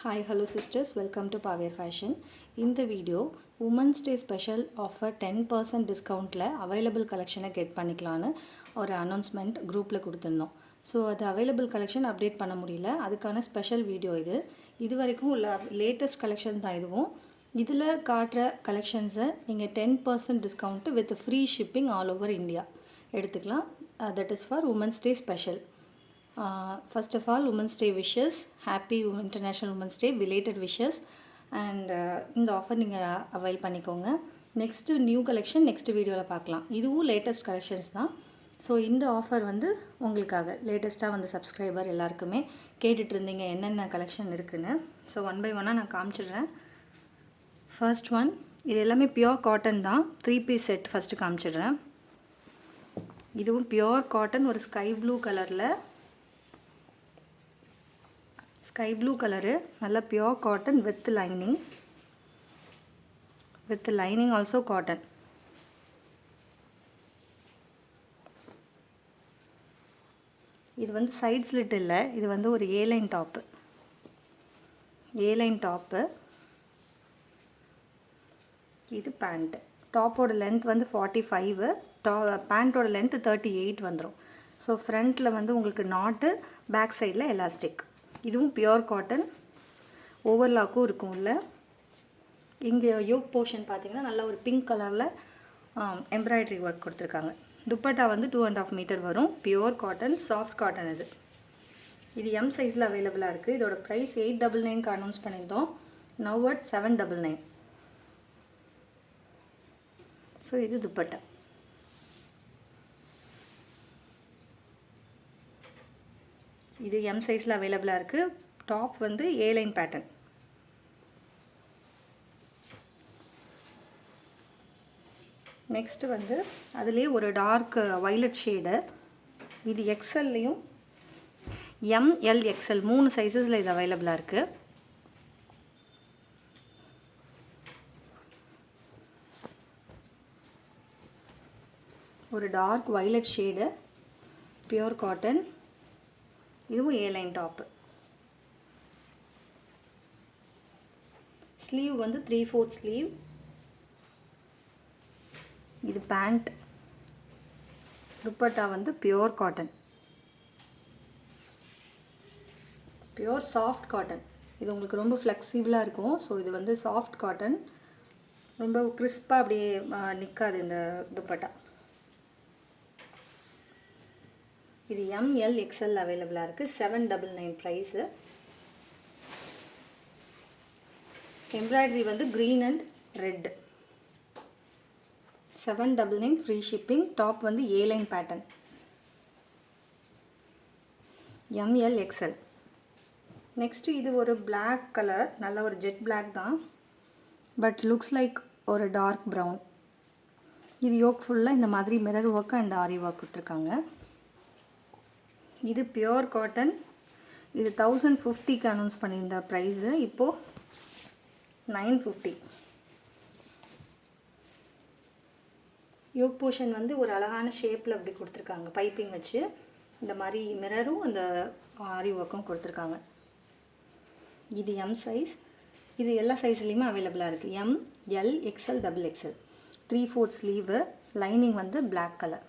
Hi, hello sisters, welcome to Paver Fashion. In the video, Women's Day special offer 10% discount available collection get பண்ணிக்கலான்னு ஒரு announcement groupல கொடுத்திருந்தோம். So அது available collection update பண்ண முடியல, அதுக்கான special video இது வரைக்கும் உள்ள latest collection தான் இதுவும். இதில் காட்டுற கலெக்ஷன்ஸை நீங்கள் 10% discount with free shipping all over India எடுத்துக்கலாம். That is for women's day special. First of all, Women's Day wishes, happy International Women's Day, belated wishes, and இந்த ஆஃபர் நீங்கள் அவைல் பண்ணிக்கோங்க. நெக்ஸ்ட்டு நியூ கலெக்ஷன் நெக்ஸ்ட் வீடியோவில் பார்க்கலாம். இதுவும் latest collections தான். So இந்த offer உங்களுக்காக லேட்டஸ்ட்டாக சப்ஸ்கிரைபர் எல்லாருக்குமே கேட்டுட்டு இருந்தீங்க என்னென்ன கலெக்ஷன் இருக்குன்னு. ஸோ ஒன் பை ஒன்னாக நான் காமிச்சிடுறேன். ஃபர்ஸ்ட் ஒன், இது எல்லாமே பியோர் காட்டன் தான். 3 பீஸ் செட் ஃபஸ்ட்டு காமிச்சிடுறேன். இதுவும் பியோர் காட்டன், ஒரு ஸ்கை ப்ளூ கலரில், ஸ்கை ப்ளூ கலரு, நல்ல pure cotton with lining also cotton. இது சைட் ஸ்லிட் இல்லை, இது ஒரு ஏலைன் டாப்பு. இது பேண்ட்டு. டாப்போட லென்த் 45, பேண்ட்டோட லென்த் 38 வந்துடும். ஸோ ஃப்ரண்ட்டில் உங்களுக்கு நாட்டு, பேக் சைடில் எலாஸ்டிக். இதுவும் பியோர் காட்டன், ஓவர்லாக்கும் இருக்கும் உள்ள. இங்கே யோக் போர்ஷன் பார்த்தீங்கன்னா நல்லா ஒரு பிங்க் கலரில் எம்ப்ராய்டரி ஒர்க் கொடுத்துருக்காங்க. துப்பட்டா 2.5 மீட்டர் வரும். Pure cotton, soft cotton. இது எம் சைஸில் அவைலபிளாக இருக்குது. இதோட ப்ரைஸ் 899 அனௌன்ஸ் பண்ணியிருந்தோம். Now at 799. ஸோ இது துப்பட்டா. இது எம் சைஸில் அவைலபிளாக இருக்குது. Top A line pattern. நெக்ஸ்ட்டு அதுலேயே ஒரு டார்க் வைலட் ஷேடு. இது எக்ஸ்எல்லையும் எம்எல் எக்ஸ்எல் 3 சைஸஸில் இது அவைலபிளாக இருக்குது. ஒரு dark violet shade, pure cotton. இதுவும் ஏலைன் டாப்பு. Sleeve 3/4 sleeve. இது pant. Dupatta pure cotton, pure soft cotton. இது உங்களுக்கு ரொம்ப ஃப்ளெக்சிபிளாக இருக்கும். ஸோ இது சாஃப்ட் காட்டன், ரொம்ப கிறிஸ்பாக அப்படியே நிற்காது இந்த துப்பட்டா. இது எம்எல் எக்ஸ்எல் அவைலபிளாக இருக்குது. 799 price. Embroidery green and red. 799 free shipping. Top A line pattern, M L XL. Next இது ஒரு பிளாக் கலர், நல்ல ஒரு ஜெட் பிளாக் தான், பட் லுக்ஸ் லைக் ஒரு டார்க் ப்ரௌன். இது யோக் ஃபுல்லாக இந்த மாதிரி mirror work and aari work கொடுத்துருக்காங்க. இது பியோர் காட்டன். இது 1050 அனௌன்ஸ் பண்ணியிருந்த ப்ரைஸு, இப்போது 950. யோக் போர்ஷன் ஒரு அழகான ஷேப்பில் அப்படி கொடுத்துருக்காங்க, பைப்பிங் வச்சு. இந்த மாதிரி மிரரும் அந்த ஆரி ஒர்க்கும் கொடுத்துருக்காங்க. இது எம் சைஸ். இது எல்லா சைஸ்லேயுமே அவைலபிளாக இருக்குது. M, L, XL, XXL. 3/4 sleeve. Lining black colour.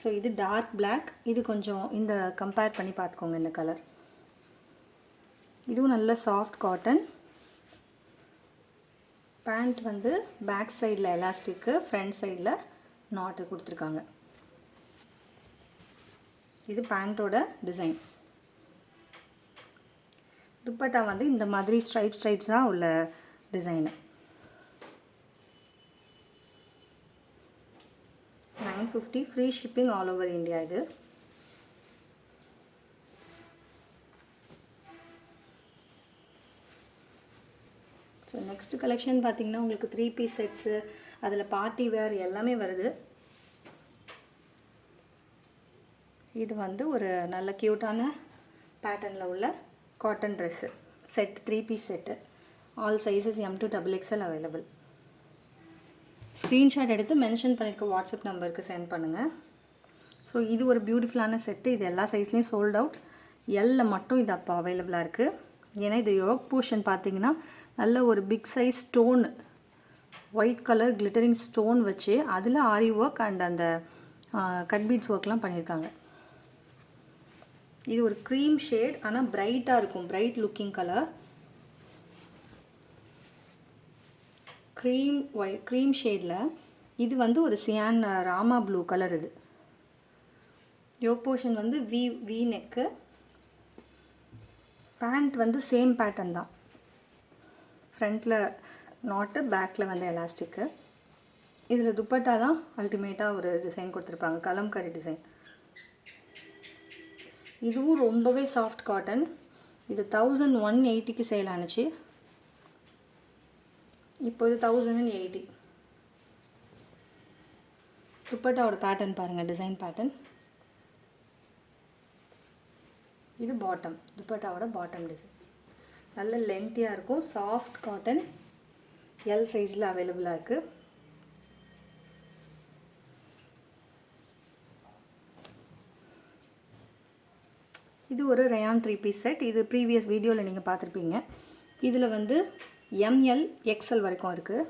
So இது டார்க் பிளாக். இது கொஞ்சம் இந்த கம்பேர் பண்ணி பார்த்துக்கோங்க இந்த கலர். இதுவும் நல்ல சாஃப்ட் காட்டன். பேண்ட் பேக் சைடில் எலாஸ்டிக்கு, ஃப்ரண்ட் சைடில் நாட்டு கொடுத்துருக்காங்க. இது பேண்ட்டோட டிசைன். துப்பட்டா இந்த மாதிரி ஸ்ட்ரைப்ஸாக உள்ள design. 950 free shipping all over India. இது ஸோ நெக்ஸ்ட் கலெக்ஷன் பார்த்திங்கன்னா உங்களுக்கு 3 பீஸ் செட்ஸு, அதில் பார்ட்டி வேர் எல்லாமே வருது. இது ஒரு நல்ல க்யூட்டான பேட்டர்னில் உள்ள cotton dress set. 3 piece set. All sizes M to XXL available. Screenshot எடுத்து மென்ஷன் பண்ணியிருக்க வாட்ஸ்அப் நம்பருக்கு சென்ட் பண்ணுங்கள். ஸோ இது ஒரு பியூட்டிஃபுல்லான செட்டு. இது எல்லா சைஸ்லேயும் சோல்ட் அவுட். எல்ல மட்டும் இது அப்போ அவைலபிளாக இருக்குது. ஏன்னா இது யோக் போர்ஷன் பார்த்தீங்கன்னா நல்ல ஒரு big size stone, white colour glittering stone வச்சு அதில் ஆரி ஒர்க் அண்ட் அந்த கட் பீட்ஸ் ஒர்க்லாம் பண்ணியிருக்காங்க. இது ஒரு க்ரீம் ஷேட், ஆனால் பிரைட்டாக இருக்கும், பிரைட் லுக்கிங் கலர். க்ரீம் ஷேடில் இது வந்து ஒரு சியான் ராமா ப்ளூ கலர். இது யோக் போர்ஷன் வந்து வி நெக்கு. பேண்ட் வந்து சேம் பேட்டர்ன் தான், ஃப்ரண்ட்டில் நாட்டு, பேக்கில் வந்து எலாஸ்டிக்கு. இதில் துப்பட்டா தான் அல்டிமேட்டாக ஒரு டிசைன் கொடுத்துருப்பாங்க, கலம்கரி டிசைன். இதுவும் ரொம்பவே சாஃப்ட் காட்டன். இது 1180க்கு சேல் ஆனிச்சு, இப்போ இது 1080. துப்பட்டாவோட பேட்டர்ன் பாருங்கள், டிசைன் பேட்டர்ன். இது பாட்டம், துப்பட்டாவோட பாட்டம் டிசைன். நல்ல லென்த்தியாக இருக்கும், சாஃப்ட் காட்டன், எல் சைஸில் அவைலபிளாக இருக்குது. இது ஒரு ரயான் 3 பீஸ் செட். இது ப்ரீவியஸ் வீடியோவில் நீங்கள் பார்த்துருப்பீங்க. இதில் வந்து ML XL வரைக்கும் இருக்குது.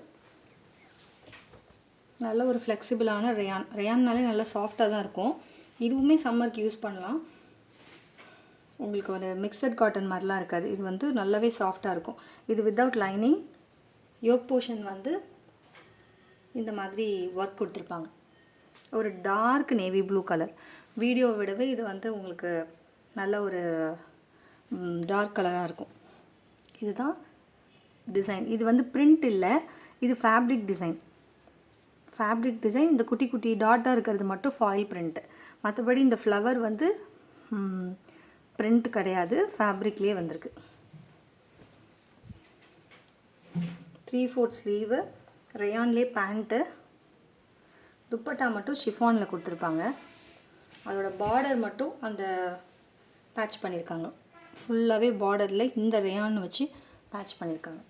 நல்ல ஒரு ஃப்ளெக்சிபிளான ரயான்னாலே நல்லா சாஃப்டாக தான் இருக்கும். இதுவுமே சம்மருக்கு யூஸ் பண்ணலாம். உங்களுக்கு ஒரு மிக்சட் காட்டன் மாதிரிலாம் இருக்காது, இது வந்து நல்லாவே சாஃப்டாக இருக்கும். இது வித்தவுட் லைனிங். யோக் போர்ஷன் வந்து இந்த மாதிரி ஒர்க் கொடுத்துருப்பாங்க. ஒரு டார்க் நேவி ப்ளூ கலர். வீடியோவை விடவே இது வந்து உங்களுக்கு நல்ல ஒரு டார்க் கலராக இருக்கும். இதுதான் டிசைன். இது வந்து பிரிண்ட் இல்லை, இது ஃபேப்ரிக் டிசைன். இந்த குட்டி குட்டி டாட்டாக இருக்கிறது மட்டும் ஃபாயில் பிரிண்ட்டு. மற்றபடி இந்த ஃப்ளவர் வந்து பிரிண்ட் கிடையாது, ஃபேப்ரிக்லேயே வந்திருக்கு. 3/4 ஸ்லீவு, ரயான்லேயே பேண்ட்டு. துப்பட்டா மட்டும் ஷிஃபானில் கொடுத்துருப்பாங்க. அதோட பார்டர் மட்டும் அந்த பேட்ச் பண்ணியிருக்காங்க. ஃபுல்லாகவே பார்டரில் இந்த ரயான் வச்சு பேட்ச் பண்ணியிருக்காங்க.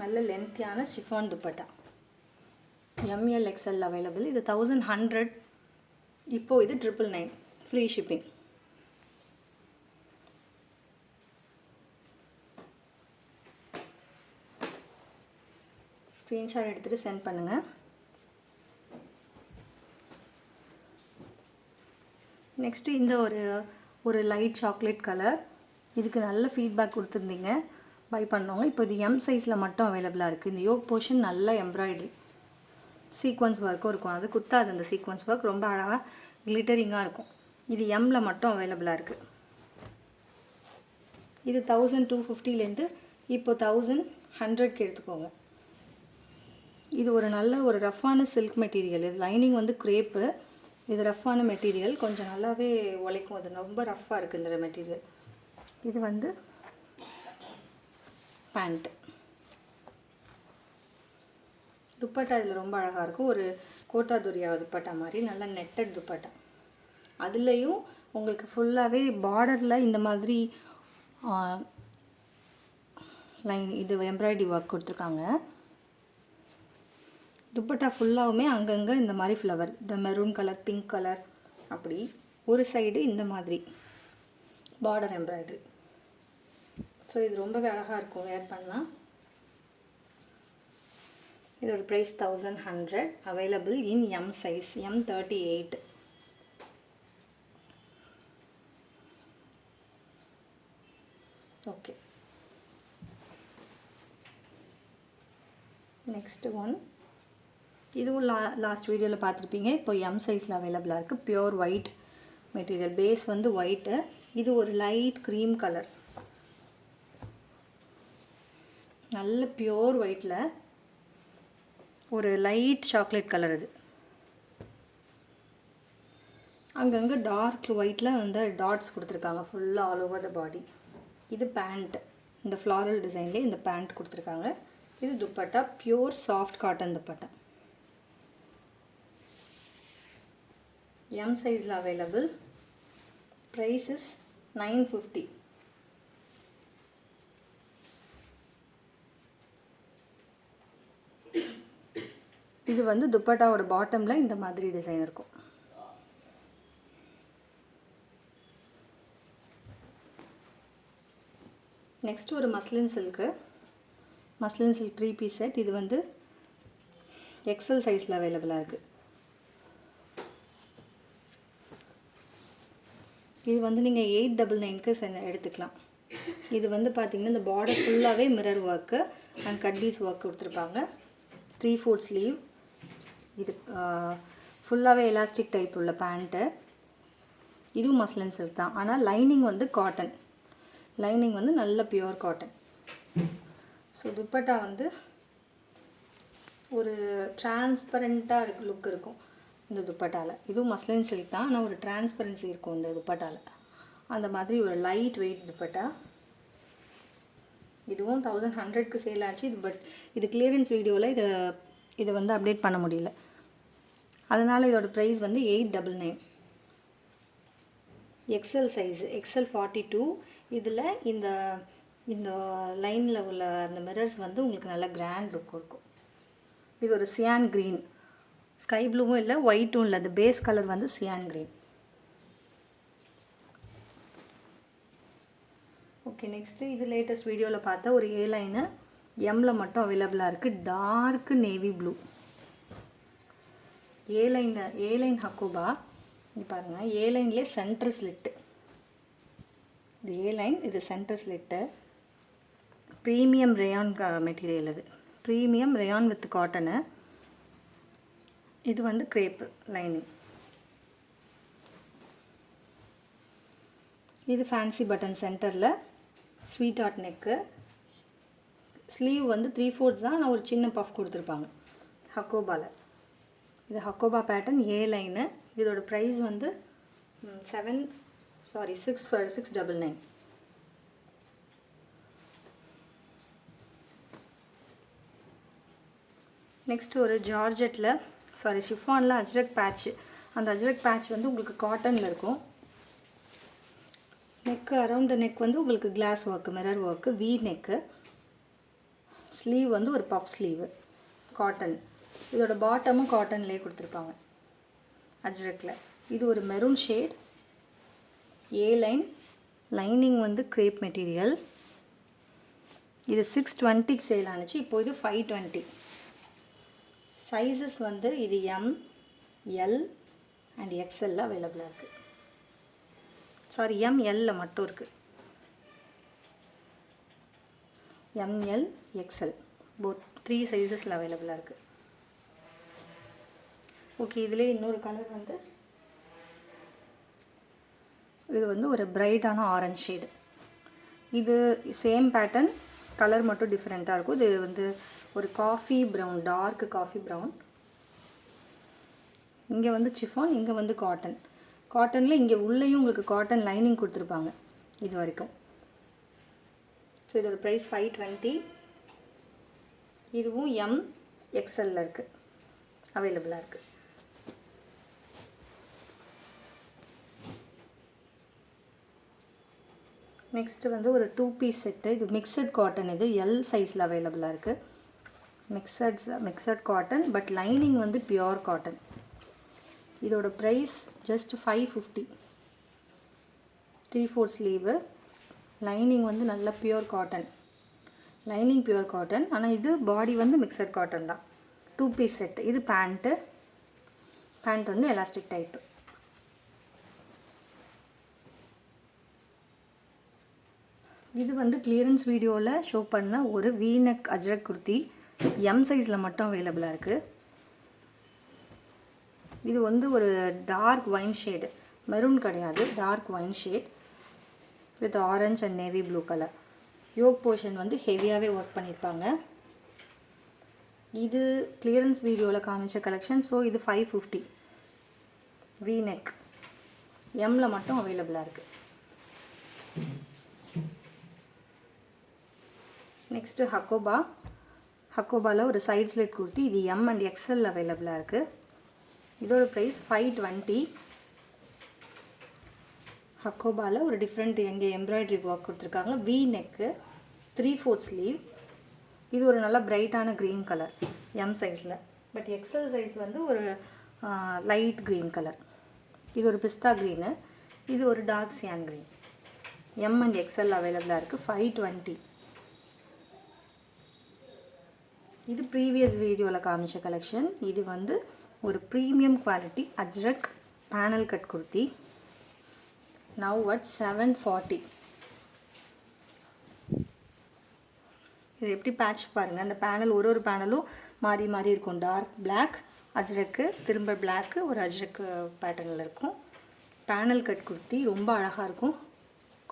நல்ல லென்த்தியான chiffon dupatta. ML XL available. இது 1100. இப்போது இது 999, ஃப்ரீ ஷிப்பிங். ஸ்க்ரீன்ஷாட் எடுத்துகிட்டு சென்ட் பண்ணுங்கள். நெக்ஸ்ட்டு இந்த ஒரு லைட் சாக்லேட் கலர். இதுக்கு நல்ல ஃபீட்பேக் கொடுத்துருந்தீங்க, பை பண்ணவங்க. இப்போ இது M சைஸில் மட்டும் அவைலபிளாக இருக்குது. இந்த யோக் போர்ஷன் நல்ல எம்ப்ராய்டரி சீக்வன்ஸ் ஒர்க்கும் இருக்கும். அது குத்தாது, அந்த சீக்வன்ஸ் ஒர்க் ரொம்ப அழகாக கிளிட்டரிங்காக இருக்கும். இது Mல மட்டும் அவைலபிளாக இருக்குது. இது 1250லேருந்து இப்போ 1100க்கு எடுத்துக்கோங்க. இது ஒரு நல்ல ஒரு ரஃப்பான சில்க் மெட்டீரியல். இது லைனிங் வந்து கிரேப்பு. இது ரஃப்பான மெட்டீரியல், கொஞ்சம் நல்லாவே உழைக்கும். அது ரொம்ப ரஃப்பாக இருக்குது இந்த மெட்டீரியல். இது வந்து பேண்ட். துப்பட்டா இதில் ரொம்ப அழகாக இருக்கும். ஒரு கோட்டா துரியா துப்பட்டா மாதிரி நல்ல நெட்டட் துப்பட்டா. அதுலேயும் உங்களுக்கு ஃபுல்லாகவே பார்டரில் இந்த மாதிரி லைன், இது எம்ப்ராய்டரி ஒர்க் கொடுத்துருக்காங்க. துப்பட்டா ஃபுல்லாகவுமே அங்கங்கே இந்த மாதிரி flower, maroon colour, pink colour, அப்படி ஒரு சைடு இந்த மாதிரி பார்டர் எம்ப்ராய்டரி. ஸோ இது ரொம்பவே அழகாக இருக்கும், வேர் பண்ணலாம். இதோட price 1100. Available in M size, M38. Okay, next one. இதுவும் லாஸ்ட் வீடியோவில் பார்த்துருப்பீங்க. இப்போ M சைஸில் அவைலபிளாக இருக்குது. பியோர் ஒயிட் மெட்டீரியல், பேஸ் வந்து ஒயிட்டு. இது ஒரு லைட் க்ரீம் கலர், நல்ல பியோர் ஒயிட்டில் ஒரு லைட் சாக்லேட் கலர். இது அங்கங்கே டார்க் ஒயிட்டில் வந்து டாட்ஸ் கொடுத்துருக்காங்க ஃபுல்லாக ஆல் ஓவர் த பாடி. இது பேண்ட், இந்த ஃப்ளாரல் டிசைன்லேயே இந்த பேண்ட் கொடுத்துருக்காங்க. இது dupatta, pure soft cotton dupatta. M சைஸில் அவைலபிள். Price is 950. இது வந்து துப்பட்டாவோட பாட்டமில் இந்த மாதிரி டிசைன் இருக்கும். நெக்ஸ்ட்டு ஒரு மஸ்லின் சில்க் 3 பீஸ் செட். இது வந்து எக்ஸல் சைஸில் அவைலபிளாக இருக்குது. இது வந்து நீங்கள் 899க்கு எடுத்துக்கலாம். இது வந்து பார்த்திங்கன்னா இந்த பார்டர் ஃபுல்லாகவே mirror work and cut piece work கொடுத்துருப்பாங்க. 3/4 ஸ்லீவ். இது ஃபுல்லாகவே எலாஸ்டிக் டைப் உள்ள பேண்ட்டு. இதுவும் மஸ்லின் சில்க் தான், ஆனால் லைனிங் வந்து காட்டன். லைனிங் வந்து நல்ல பியூர் காட்டன். ஸோ துப்பட்டா வந்து ஒரு டிரான்ஸ்பரண்ட்டாக லுக் இருக்கும் இந்த துப்பட்டாவில். இதுவும் மஸ்லின் சில்க் தான், ஆனால் ஒரு டிரான்ஸ்பரன்சி இருக்கும் இந்த துப்பட்டாவில். அந்த மாதிரி ஒரு லைட் வெயிட் துப்பட்டா. இதுவும் 1100க்கு சேல் ஆச்சு. பட் இது கிளியரன்ஸ் வீடியோவில் இதை வந்து அப்டேட் பண்ண முடியல. அதனால் இதோட ப்ரைஸ் வந்து 899. XL size XL 42. இதில் இந்த லைனில் உள்ள அந்த மிரர்ஸ் வந்து உங்களுக்கு நல்ல கிராண்ட் லுக் இருக்கும். இது ஒரு சியான் க்ரீன், ஸ்கை ப்ளூவும் இல்லை ஒயிட்டும் இல்லை, அந்த பேஸ் கலர் வந்து சியான் க்ரீன். ஓகே, நெக்ஸ்ட்டு இது லேட்டஸ்ட் வீடியோவில் பார்த்தா ஒரு ஏலைனு எம்மில் மட்டும் அவைலபிளாக இருக்குது. Dark navy blue A line hakoba. இது பாருங்கள், ஏலைன்லேயே சென்டர் ஸ்லிட்டு. இது ஏலைன், இது centre slit. Premium rayon material. இது ப்ரீமியம் ரேயான் வித் காட்டனு. இது வந்து கிரேப்பு லைனிங். இது ஃபேன்சி பட்டன் சென்டரில் ஸ்வீட் ஆர்ட் நெக்கு. ஸ்லீவ் வந்து 3/4 தான், ஆனால் ஒரு சின்ன பஃப் கொடுத்துருப்பாங்க ஹக்கோபாவில். இது ஹக்கோபா பேட்டர்ன் ஏ லைனு. இதோட ப்ரைஸ் வந்து 699. நெக்ஸ்ட் ஒரு ஜார்ஜெட்டில் ஷிஃபானில் அஜ்ரக் பேட்ச். அந்த அஜ்ரக் பேட்ச் வந்து உங்களுக்கு காட்டனில் இருக்கும். நெக்கு அரவுண்ட் த நெக் வந்து உங்களுக்கு glass work, mirror work, V neck. Sleeve வந்து ஒரு பஃப் ஸ்லீவு, காட்டன். இதோட பாட்டமும் காட்டன்லேயே கொடுத்துருப்பாங்க அஜ்ரக்கில். இது ஒரு மெரூன் ஷேட், ஏ லைன். லைனிங் வந்து கிரேப் மெட்டீரியல். இது 620க்கு சேல் ஆனிச்சு. இப்போ இது 520. சைஸஸ் வந்து இது எம், எல் அண்ட் எக்ஸ்எல்ல அவைலபிளாக இருக்குது. எம்எல்ல மட்டும் இருக்குது. எம்எல் எக்ஸ்எல் போத் 3 சைஸஸில் அவைலபிளாக இருக்குது. ஓகே, இதிலே இன்னொரு கலர் வந்து இது வந்து ஒரு பிரைட்டான ஆரஞ்ச் ஷேடு. இது சேம் பேட்டர்ன், கலர் மட்டும் டிஃப்ரெண்ட்டாக இருக்கும். இது வந்து ஒரு coffee brown, dark coffee brown. இங்கே வந்து சிஃபான், இங்கே வந்து காட்டன். காட்டனில் இங்கே உள்ளேயும் உங்களுக்கு காட்டன் லைனிங் கொடுத்துருப்பாங்க இது வரைக்கும். ஸோ இதோட ப்ரைஸ் 520. இதுவும் எம் எக்ஸ்எல்ல இருக்குது, அவைலபிளாக இருக்குது. நெக்ஸ்ட்டு வந்து ஒரு 2 பீஸ் செட்டு. இது மிக்சட் காட்டன். இது எல் சைஸில் அவைலபிளாக இருக்குது. மிக்சட் காட்டன், பட் லைனிங் வந்து பியோர் காட்டன். இதோட ப்ரைஸ் ஜஸ்ட் 550. 3/4 ஸ்லீவு. லைனிங் வந்து நல்ல pure cotton. Lining pure cotton, ஆனால் இது பாடி வந்து மிக்சட் காட்டன் தான். 2 பீஸ் செட்டு. இது பேண்ட் வந்து எலாஸ்டிக் டைப்பு. இது வந்து கிளியரன்ஸ் வீடியோவில் ஷோ பண்ண ஒரு வீனக் அஜ்ரக் குர்த்தி. எம் சைஸில் மட்டும் அவைலபிளாக இருக்குது. இது வந்து ஒரு டார்க் ஒயின் ஷேடு, மெரூன் கிடையாது, dark wine shade with orange and navy blue colour. Yoke portion வந்து ஹெவியாகவே ஒர்க் பண்ணியிருப்பாங்க. இது கிளியரன்ஸ் வீடியோவில் காமிச்ச கலெக்ஷன். ஸோ இது 550. வீநெக் எம்மில் மட்டும் அவைலபிளாக இருக்குது. நெக்ஸ்ட்டு ஹக்கோபாவில் ஒரு சைட் ஸ்லிட் குர்த்தி. இது எம் அண்ட் எக்ஸ்எல் அவைலபிளாக இருக்குது. இதோட ப்ரைஸ் 520. ஹக்கோபாவில் ஒரு டிஃப்ரெண்ட் எங்கே எம்ப்ராய்டரி ஒர்க் கொடுத்துருக்காங்க. We neck, 3/4 sleeve. இது ஒரு நல்ல பிரைட்டான க்ரீன் கலர் எம் சைஸில். பட் எக்ஸ்எல் சைஸ் வந்து ஒரு லைட் க்ரீன் கலர். இது ஒரு பிஸ்தா க்ரீனு. இது ஒரு dark cyan green. M and XL அவைலபிளாக இருக்குது 520. இது ப்ரீவியஸ் வீடியோவில் காமிச்ச கலெக்ஷன். இது வந்து ஒரு premium quality Ajrakh panel cut kurti. Now at 740. இது எப்படி பேட்ச் பாருங்கள். அந்த பேனல் ஒரு பேனலும் மாறி மாறி இருக்கும். டார்க் பிளாக் அஜ்ரக்கு, திரும்ப பிளாக்கு, ஒரு அஜ்ரக்கு பேட்டர்னில் இருக்கும். பேனல் கட் குர்த்தி ரொம்ப அழகாக இருக்கும்.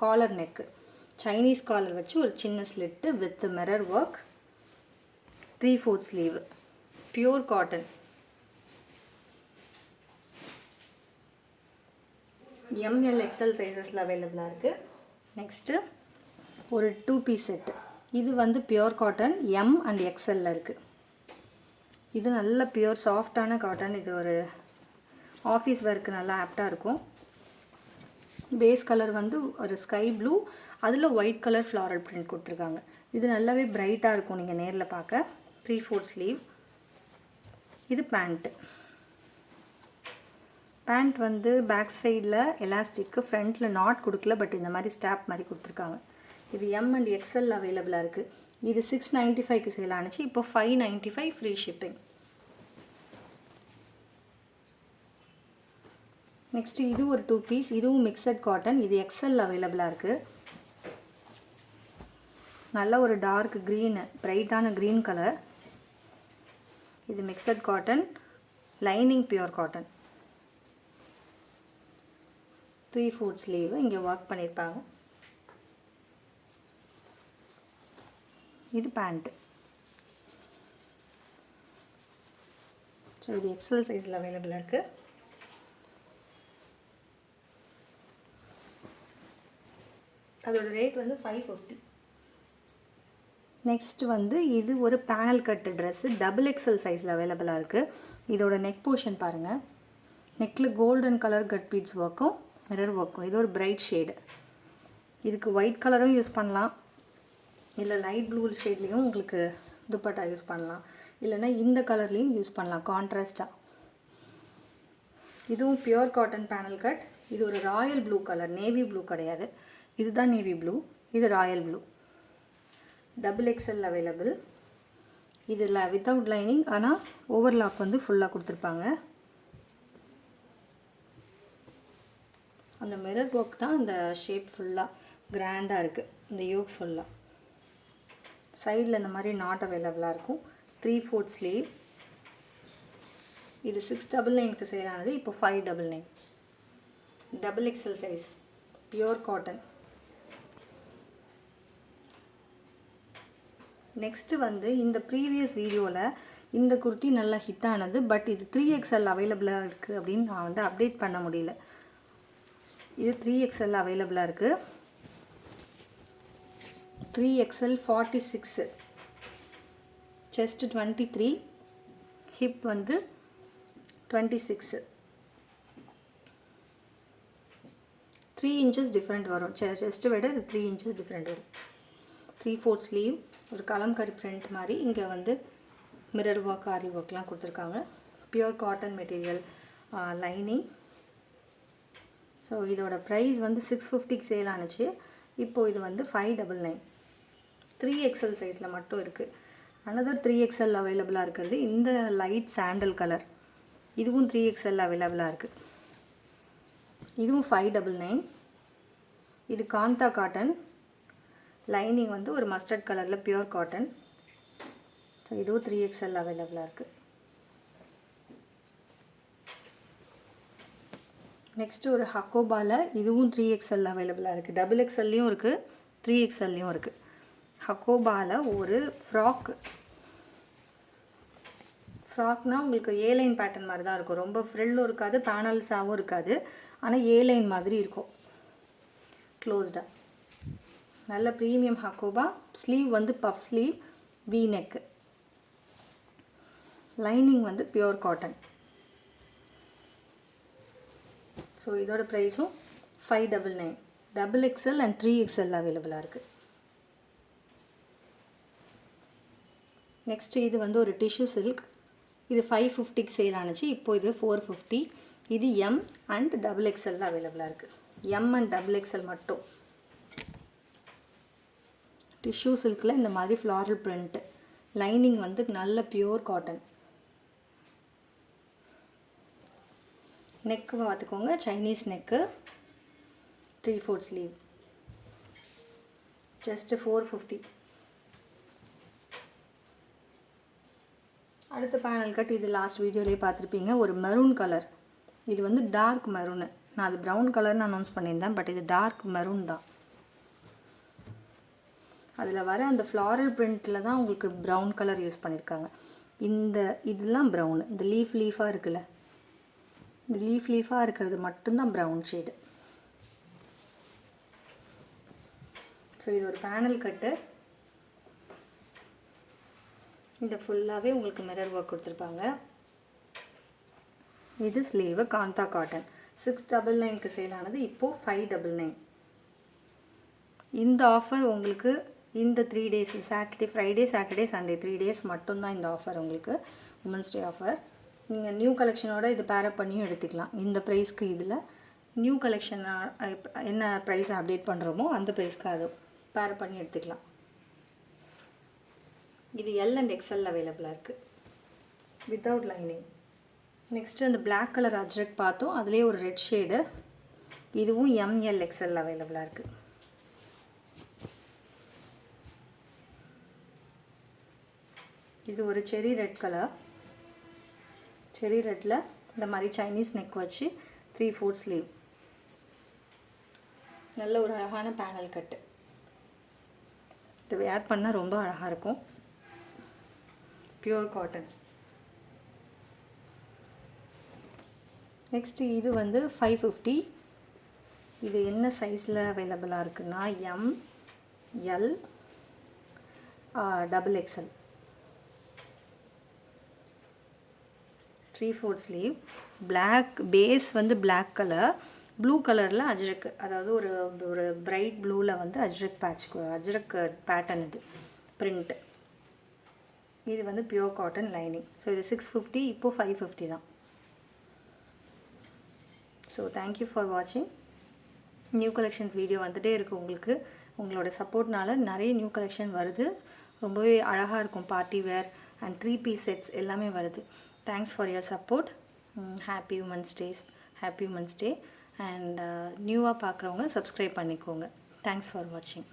காலர் நெக்கு, சைனீஸ் காலர் வச்சு ஒரு சின்ன slit with mirror work. 3/4 sleeve, pure cotton. M L XL சைஸஸில் அவைலபிளாக இருக்குது. நெக்ஸ்ட்டு ஒரு 2 பீஸ் செட்டு. இது வந்து பியூர் காட்டன், எம் அண்ட் எக்ஸ்எல்லில் இருக்குது. இது நல்ல பியூர் சாஃப்டான காட்டன். இது ஒரு ஆஃபீஸ் ஒர்க்கு நல்லா ஆப்டாக இருக்கும். பேஸ் கலர் வந்து ஒரு ஸ்கை ப்ளூ, அதில் ஒயிட் கலர் ஃப்ளாரல் பிரிண்ட் கொடுத்துருக்காங்க. இது நல்லாவே பிரைட்டாக இருக்கும் நீங்கள் நேரில் பார்க்க. 3/4 ஸ்லீவ். இது பேண்ட்டு. பேண்ட் வந்து பேக் சைடில் எலாஸ்டிக்கு, ஃப்ரண்ட்டில் நாட் கொடுக்கல, பட் இந்த மாதிரி ஸ்டாப் மாதிரி கொடுத்துருக்காங்க. இது எம் அண்ட் எக்ஸ்எல் அவைலபிளாக இருக்குது. இது 695க்கு சேல் ஆனிச்சு. இப்போ 595 ஃப்ரீ ஷிப்பிங். நெக்ஸ்ட்டு இது ஒரு 2 பீஸ். இதுவும் மிக்சட் காட்டன். இது எக்ஸ்எல் அவைலபிளாக இருக்குது. நல்ல ஒரு டார்க் க்ரீனு, பிரைட்டான க்ரீன் கலர். இது mixed cotton, lining pure cotton. 3/4 sleeve. இங்கே ஒர்க் பண்ணியிருப்பாங்க. இது பேண்ட்டு. ஸோ இது எக்ஸ்எல் சைஸில் அவைலபிளாக இருக்குது. அதோட ரேட் வந்து 550. நெக்ஸ்ட் வந்து இது ஒரு பேனல் கட்டு ட்ரெஸ்ஸு, டபுள் எக்ஸ்எல் சைஸில் அவைலபிளாக இருக்குது. இதோட நெக் போர்ஷன் பாருங்கள். நெக்கில் கோல்டன் கலர் கட் பீட்ஸ் ஒர்க்கும் மிரர் ஒர்க்கும். இது ஒரு பிரைட் ஷேடு. இதுக்கு ஒயிட் கலரும் யூஸ் பண்ணலாம், இல்லை லைட் ப்ளூ ஷேட்லேயும் உங்களுக்கு துப்பட்டா யூஸ் பண்ணலாம், இல்லைன்னா இந்த கலர்லேயும் யூஸ் பண்ணலாம் கான்ட்ராஸ்டாக. இதுவும் பியூர் காட்டன் பேனல் கட். இது ஒரு Royal blue colour, navy blue கிடையாது, இதுதான் நேவி ப்ளூ, இது Royal blue. Double XL available. இதில் வித்தவுட் லைனிங், ஆனால் ஓவர்லாக் வந்து ஃபுல்லாக கொடுத்துருப்பாங்க. அந்த மிரர் ஒர்க் தான் இந்த ஷேப் ஃபுல்லாக கிராண்டாக இருக்குது. இந்த யோக் ஃபுல்லாக சைடில் இந்த மாதிரி நாட் அவைலபிளாக இருக்கும். 3/4 ஸ்லீவ். இது 699க்கு சேல் ஆனது. இப்போ 599. Double XL size, pure cotton. Next வந்து இந்த ப்ரீவியஸ் வீடியோவில் இந்த குர்த்தி நல்லா ஹிட் ஆனது, பட் இது 3XL அவைலபிளாக இருக்குது அப்படின்னு நான் வந்து அப்டேட் பண்ண முடியல. இது 3XL அவைலபிளாக இருக்குது. 3XL 46, செஸ்ட் 23, ஹிப் வந்து 26. 3 இன்ச்சஸ் டிஃப்ரெண்ட் வரும். செஸ்ட்டை விட இது 3 இன்ச்சஸ் டிஃப்ரெண்ட் வரும். 3/4 ஸ்லீவ், ஒரு கலம்கரி பிரிண்ட் மாதிரி. இங்கே வந்து மிரர் ஒர்க், ஆரி ஒர்க்லாம் கொடுத்துருக்காங்க. Pure cotton material, lining. So இதோட ப்ரைஸ் வந்து 650க்கு சேல் ஆனிச்சு. இப்போது இது வந்து 599. 3XL சைஸில் மட்டும் இருக்குது. அனதர் 3XL அவைலபிளாக இருக்கிறது இந்த லைட் சாண்டல் கலர். இதுவும் 3XL அவைலபிளாக இருக்குது. இதுவும் 599. இது காந்தா காட்டன். லைனிங் வந்து ஒரு மஸ்டர்ட் கலரில் பியூர் காட்டன். ஸோ இதுவும் 3XL அவைலபிளாக இருக்குது. நெக்ஸ்ட்டு ஒரு ஹக்கோபாவில் இதுவும் 3XL அவைலபிளாக இருக்குது. டபுள் எக்ஸ்எல்லையும் இருக்குது, 3XLலையும் இருக்குது. ஹக்கோபாவில் ஒரு ஃப்ராக்னால் உங்களுக்கு ஏலைன் பேட்டர்ன் மாதிரி தான் இருக்கும். ரொம்ப ஃப்ரில்லும் இருக்காது, பேனல்ஸாகவும் இருக்காது, ஆனால் ஏலைன் மாதிரி இருக்கும் க்ளோஸ்டாக. நல்ல ப்ரீமியம் ஹக்கோபா. ஸ்லீவ் வந்து puff sleeve, we neck. Lining வந்து பியூர் காட்டன். ஸோ இதோட ப்ரைஸும் 599. டபுள் எக்ஸ்எல் அண்ட் 3XL அவைலபிளாக இருக்குது. நெக்ஸ்ட்டு இது வந்து ஒரு டிஷ்யூ சில்க். இது 550க்கு சேல் ஆனிச்சு. இப்போது இது 450. இது எம் அண்ட் டபுள் எக்ஸ்எல் அவைலபிளாக இருக்குது. எம் அண்ட் டபுள் எக்ஸ்எல் மட்டும். டிஷ்யூ சில்கில் இந்த மாதிரி ஃப்ளாரல் பிரிண்ட்டு. லைனிங் வந்து நல்ல பியூர் காட்டன். நெக்கு பார்த்துக்கோங்க, சைனீஸ் நெக்கு, 3/4 ஸ்லீவ், ஜஸ்ட்டு 450. அடுத்த பேனல் கட் இது லாஸ்ட் வீடியோலேயே பார்த்துருப்பீங்க. ஒரு மெரூன் கலர். இது வந்து டார்க் மெரூனு. நான் அது ப்ரௌன் கலர்னு அனௌன்ஸ் பண்ணியிருந்தேன், பட் இது டார்க் மெரூன் தான். அதில் வர அந்த ஃப்ளாரல் பிரிண்ட்டில் தான் உங்களுக்கு ப்ரௌன் கலர் யூஸ் பண்ணியிருக்காங்க. இதெல்லாம் ப்ரௌனு. இந்த லீஃபாக இருக்குல்ல, இந்த லீஃபாக இருக்கிறது மட்டும்தான் ப்ரௌன் ஷேடு. ஸோ இது ஒரு பேனல் கட்டு. இந்த ஃபுல்லாகவே உங்களுக்கு மிரர் ஒர்க் கொடுத்துருப்பாங்க. இது ஸ்லீவு, காந்தா காட்டன். 699க்கு சேல் ஆனது இப்போது 599. இந்த ஆஃபர் உங்களுக்கு இந்த 3 days, Saturday, Friday, Saturday, Sunday 3 days மட்டும்தான் இந்த ஆஃபர் உங்களுக்கு, உமன்ஸ் டே ஆஃபர். நீங்கள் நியூ கலெக்ஷனோட இது பேரப் பண்ணியும் எடுத்துக்கலாம். இந்த ப்ரைஸ்க்கு இதில் நியூ கலெக்ஷன் என்ன ப்ரைஸ் அப்டேட் பண்ணுறோமோ அந்த ப்ரைஸ்க்கு அது பேரப் பண்ணி எடுத்துக்கலாம். இது எல் அண்ட் எக்ஸ்எல் அவைலபிளாக இருக்குது, வித்தவுட் லைனிங். நெக்ஸ்ட்டு அந்த பிளாக் கலர் அஜ்ரக் பார்த்தோம், அதுலேயே ஒரு ரெட் ஷேடு. இதுவும் எம்எல் எக்ஸ்எல் அவைலபிளாக இருக்குது. இது ஒரு செரி ரெட் கலர். செரி ரெட்டில் இந்த மாதிரி சைனீஸ் நெக் வச்சு 3/4 ஸ்லீவ். நல்ல ஒரு அழகான பேனல் கட்டு. இது வேர் பண்ணால் ரொம்ப அழகாக இருக்கும். Pure cotton. நெக்ஸ்ட்டு இது வந்து 550. இது என்ன சைஸில் அவைலபிளாக இருக்குன்னா M, L, XXL. 3/4 sleeve. Black base வந்து பிளாக் கலர், ப்ளூ கலரில் அஜ்ரக், அதாவது ஒரு பிரைட் ப்ளூவில் வந்து அஜ்ரக் பேட்டர்ன். இது பிரிண்ட். இது வந்து பியூர் காட்டன் லைனிங். ஸோ இது 650, இப்போது 550 தான். ஸோ தேங்க்யூ ஃபார் வாட்சிங். நியூ கலெக்ஷன்ஸ் வீடியோ வந்துகிட்டே இருக்குது உங்களுக்கு. உங்களோட சப்போர்ட்னால நிறைய நியூ கலெக்ஷன் வருது. ரொம்பவே அழகாக இருக்கும். Party wear and 3 piece sets எல்லாமே வருது. Thanks for your support. Happy women's day. And நியூவாக பார்க்குறவங்க சப்ஸ்கிரைப் பண்ணிக்கோங்க. தேங்க்ஸ் ஃபார் வாட்சிங்.